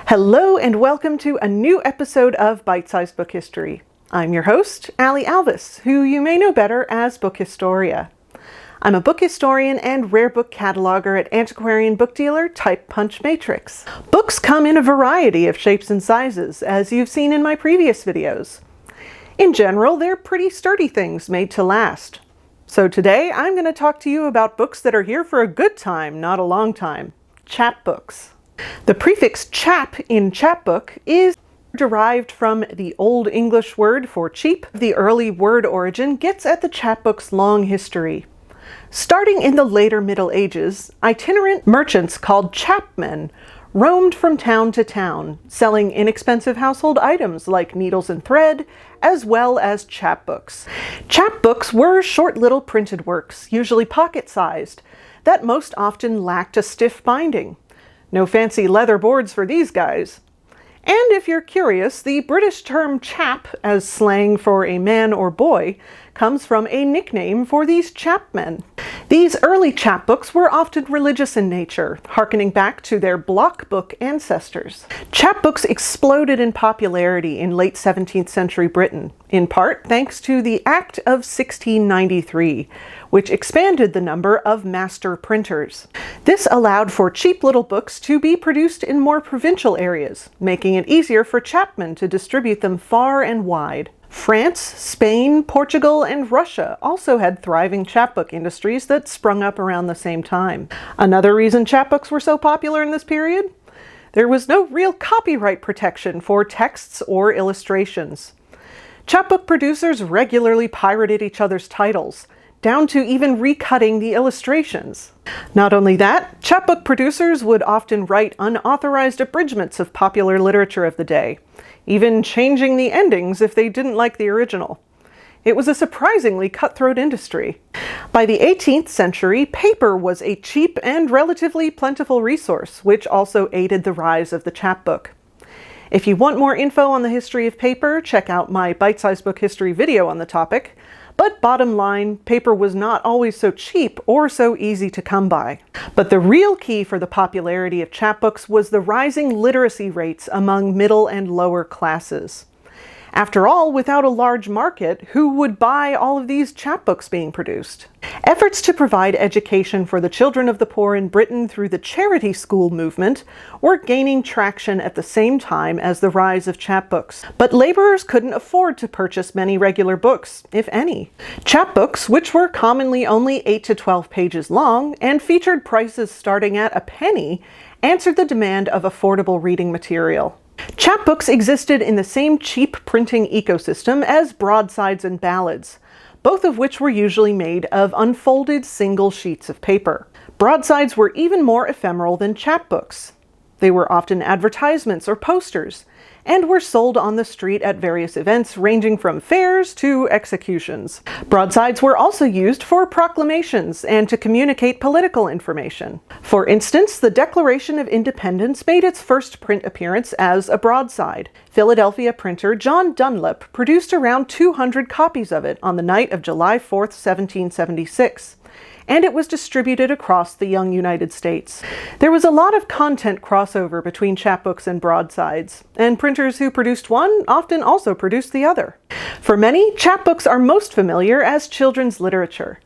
Hello and welcome to a new episode of Bite-Sized Book History. I'm your host, Allie Alvis, who you may know better as Book Historia. I'm a book historian and rare book cataloger at antiquarian book dealer Type Punch Matrix. Books come in a variety of shapes and sizes, as you've seen in my previous videos. In general, they're pretty sturdy things made to last. So today, I'm going to talk to you about books that are here for a good time, not a long time. Chapbooks. The prefix chap in chapbook is derived from the Old English word for cheap. The early word origin gets at the chapbook's long history. Starting in the later Middle Ages, itinerant merchants called chapmen roamed from town to town, selling inexpensive household items like needles and thread, as well as chapbooks. Chapbooks were short little printed works, usually pocket-sized, that most often lacked a stiff binding. No fancy leather boards for these guys. And if you're curious, the British term chap, as slang for a man or boy, comes from a nickname for these chapmen. These early chapbooks were often religious in nature, hearkening back to their block book ancestors. Chapbooks exploded in popularity in late 17th century Britain, in part thanks to the Act of 1693, which expanded the number of master printers. This allowed for cheap little books to be produced in more provincial areas, making it easier for chapmen to distribute them far and wide. France, Spain, Portugal, and Russia also had thriving chapbook industries that sprung up around the same time. Another reason chapbooks were so popular in this period? There was no real copyright protection for texts or illustrations. Chapbook producers regularly pirated each other's titles, down to even recutting the illustrations. Not only that, chapbook producers would often write unauthorized abridgments of popular literature of the day, even changing the endings if they didn't like the original. It was a surprisingly cutthroat industry. By the 18th century, paper was a cheap and relatively plentiful resource, which also aided the rise of the chapbook. If you want more info on the history of paper, check out my Bite-Sized Book History video on the topic. But bottom line, paper was not always so cheap or so easy to come by. But the real key for the popularity of chapbooks was the rising literacy rates among middle and lower classes. After all, without a large market, who would buy all of these chapbooks being produced? Efforts to provide education for the children of the poor in Britain through the charity school movement were gaining traction at the same time as the rise of chapbooks. But laborers couldn't afford to purchase many regular books, if any. Chapbooks, which were commonly only 8 to 12 pages long and featured prices starting at a penny, answered the demand of affordable reading material. Chapbooks existed in the same cheap printing ecosystem as broadsides and ballads, both of which were usually made of unfolded single sheets of paper. Broadsides were even more ephemeral than chapbooks. They were often advertisements or posters, and were sold on the street at various events ranging from fairs to executions. Broadsides were also used for proclamations and to communicate political information. For instance, the Declaration of Independence made its first print appearance as a broadside. Philadelphia printer John Dunlap produced around 200 copies of it on the night of July 4th, 1776. And it was distributed across the young United States. There was a lot of content crossover between chapbooks and broadsides, and printers who produced one often also produced the other. For many, chapbooks are most familiar as children's literature.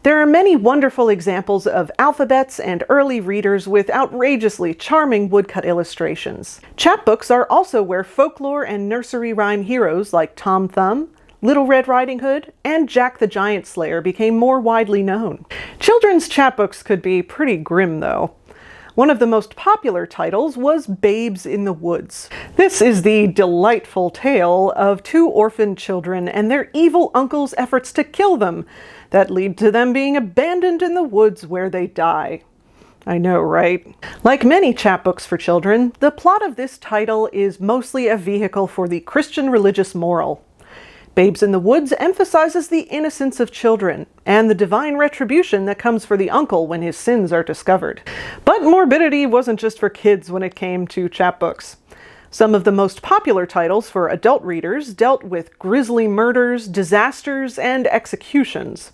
There are many wonderful examples of alphabets and early readers with outrageously charming woodcut illustrations. Chapbooks are also where folklore and nursery rhyme heroes like Tom Thumb, Little Red Riding Hood, and Jack the Giant Slayer became more widely known. Children's chapbooks could be pretty grim, though. One of the most popular titles was Babes in the Woods. This is the delightful tale of two orphaned children and their evil uncle's efforts to kill them that lead to them being abandoned in the woods where they die. I know, right? Like many chapbooks for children, the plot of this title is mostly a vehicle for the Christian religious moral. Babes in the Woods emphasizes the innocence of children and the divine retribution that comes for the uncle when his sins are discovered. But morbidity wasn't just for kids when it came to chapbooks. Some of the most popular titles for adult readers dealt with grisly murders, disasters, and executions.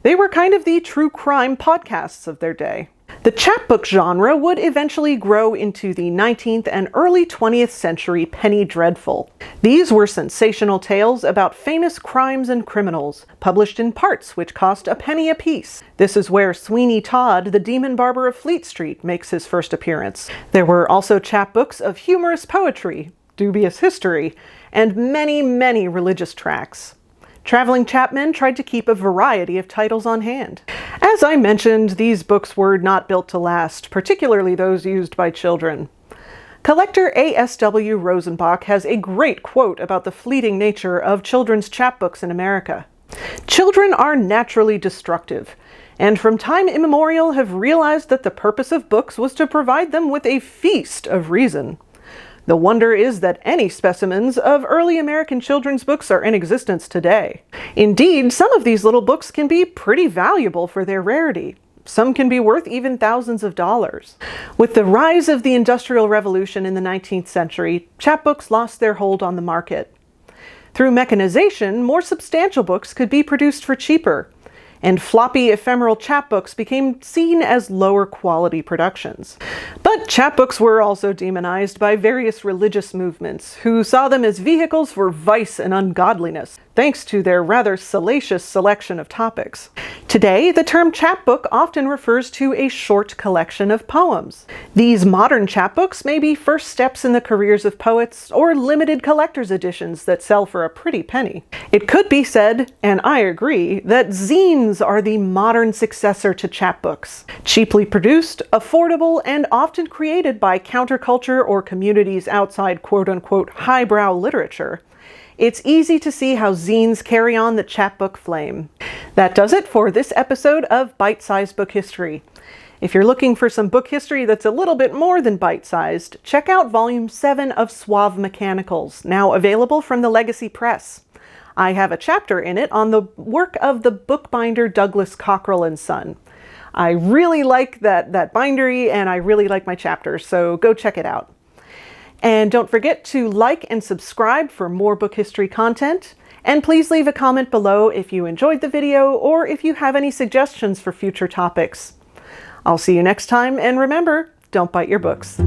They were kind of the true crime podcasts of their day. The chapbook genre would eventually grow into the 19th and early 20th century penny dreadful. These were sensational tales about famous crimes and criminals, published in parts which cost a penny apiece. This is where Sweeney Todd, the demon barber of Fleet Street, makes his first appearance. There were also chapbooks of humorous poetry, dubious history, and many, many religious tracts. Traveling chapmen tried to keep a variety of titles on hand. As I mentioned, these books were not built to last, particularly those used by children. Collector A.S.W. Rosenbach has a great quote about the fleeting nature of children's chapbooks in America. Children are naturally destructive, and from time immemorial have realized that the purpose of books was to provide them with a feast of reason. The wonder is that any specimens of early American children's books are in existence today. Indeed, some of these little books can be pretty valuable for their rarity. Some can be worth even thousands of dollars. With the rise of the Industrial Revolution in the 19th century, chapbooks lost their hold on the market. Through mechanization, more substantial books could be produced for cheaper, and floppy, ephemeral chapbooks became seen as lower quality productions. But chapbooks were also demonized by various religious movements, who saw them as vehicles for vice and ungodliness, thanks to their rather salacious selection of topics. Today, the term chapbook often refers to a short collection of poems. These modern chapbooks may be first steps in the careers of poets, or limited collector's editions that sell for a pretty penny. It could be said, and I agree, that zines are the modern successor to chapbooks. Cheaply produced, affordable, and often created by counterculture or communities outside quote-unquote highbrow literature, it's easy to see how zines carry on the chapbook flame. That does it for this episode of Bite-Sized Book History. If you're looking for some book history that's a little bit more than bite-sized, check out Volume 7 of Suave Mechanicals, now available from the Legacy Press. I have a chapter in it on the work of the bookbinder Douglas Cockrell and Son. I really like that bindery, and I really like my chapters, so go check it out. And don't forget to like and subscribe for more book history content. And please leave a comment below if you enjoyed the video or if you have any suggestions for future topics. I'll see you next time, and remember, don't bite your books.